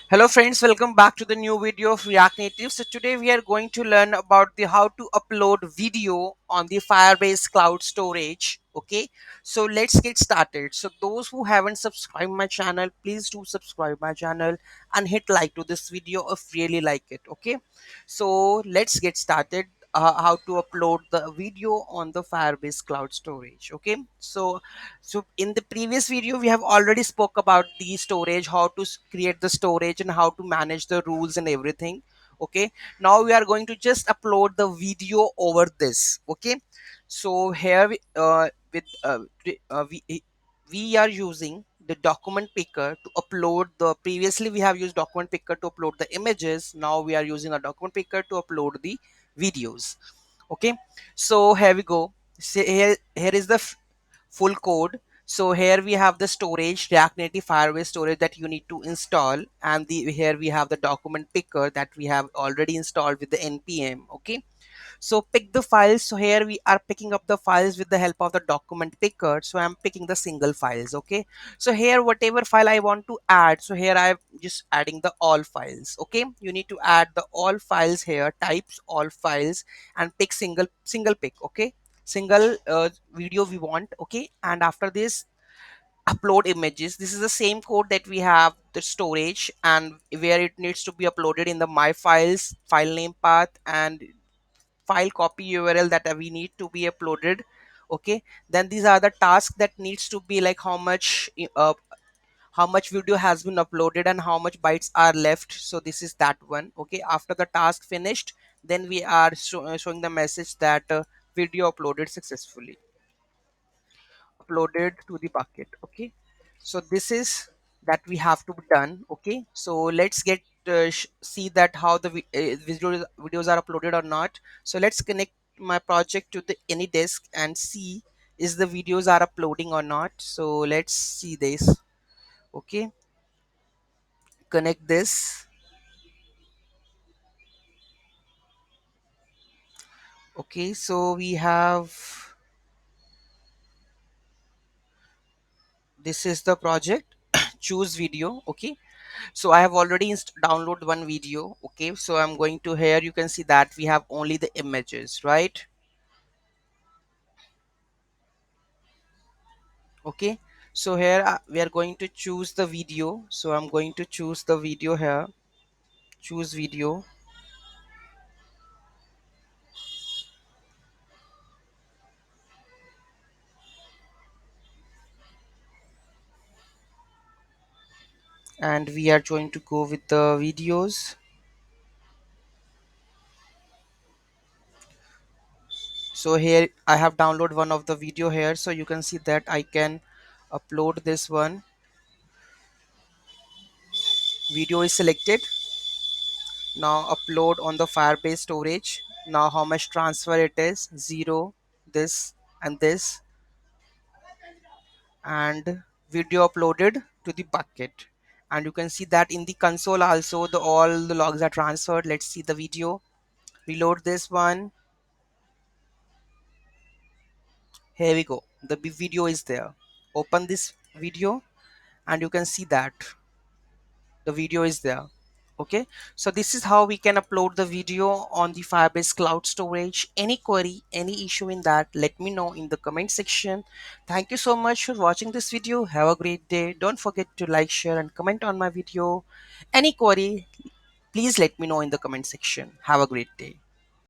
Hello friends, welcome back to the new video of React Native. So today we are going to learn about the how to upload video on the Firebase cloud storage. Okay, so let's get started. So those who haven't subscribed my channel, please do subscribe my channel and hit like to this video if really like it. Okay, so let's get started. How to upload the video on the Firebase cloud storage. Okay, so in the previous video, we have already spoke about the storage, how to create the storage and how to manage the rules and everything. Okay. Now we are going to just upload the video over this. Okay. So here we are using the document picker to upload the previously we have used document picker to upload the images. Now we are using a document picker to upload the videos. Okay, so here we go. So here is the full code. So here we have the storage, React Native Firebase storage that you need to install, and here we have the document picker that we have already installed with the npm. Okay, so pick the files. So here we are picking up the files with the help of the document picker. So I'm picking the single files. Okay, so here whatever file I want to add, so here I'm just adding the all files. Okay, you need to add the all files here, types all files, and pick single pick. Okay, single video we want. Okay, and after this upload images. This is the same code that we have the storage and where it needs to be uploaded in the my files file name path and file copy URL that we need to be uploaded. Okay, then these are the tasks that needs to be like how much video has been uploaded and how much bytes are left. So this is that one. Okay, after the task finished, then we are showing the message that video uploaded successfully, uploaded to the bucket. Okay, so this is that we have to be done. Okay, so let's get see that how the videos are uploaded or not. So let's connect my project to the any disk and see is the videos are uploading or not. So let's see this. Okay, connect this. Okay, so we have this is the project choose video. Okay, so I have already downloaded one video. Okay, so I'm going to here, you can see that we have only the images, right? Okay, so here we are going to choose the video. So I'm going to choose the video here, choose video, and we are going to go with the videos. So here I have downloaded one of the video here, so you can see that I can upload this one. Video is selected. Now upload on the Firebase storage. Now how much transfer it is? Zero, this and this, and video uploaded to the bucket. And you can see that in the console also the all the logs are transferred. Let's see the video. Reload this one. Here we go. The video is there. Open this video and you can see that the video is there. Okay, so this is how we can upload the video on the Firebase cloud storage. Any query, any issue in that, let me know in the comment section. Thank you so much for watching this video. Have a great day. Don't forget to like, share and comment on my video. Any query, please let me know in the comment section. Have a great day.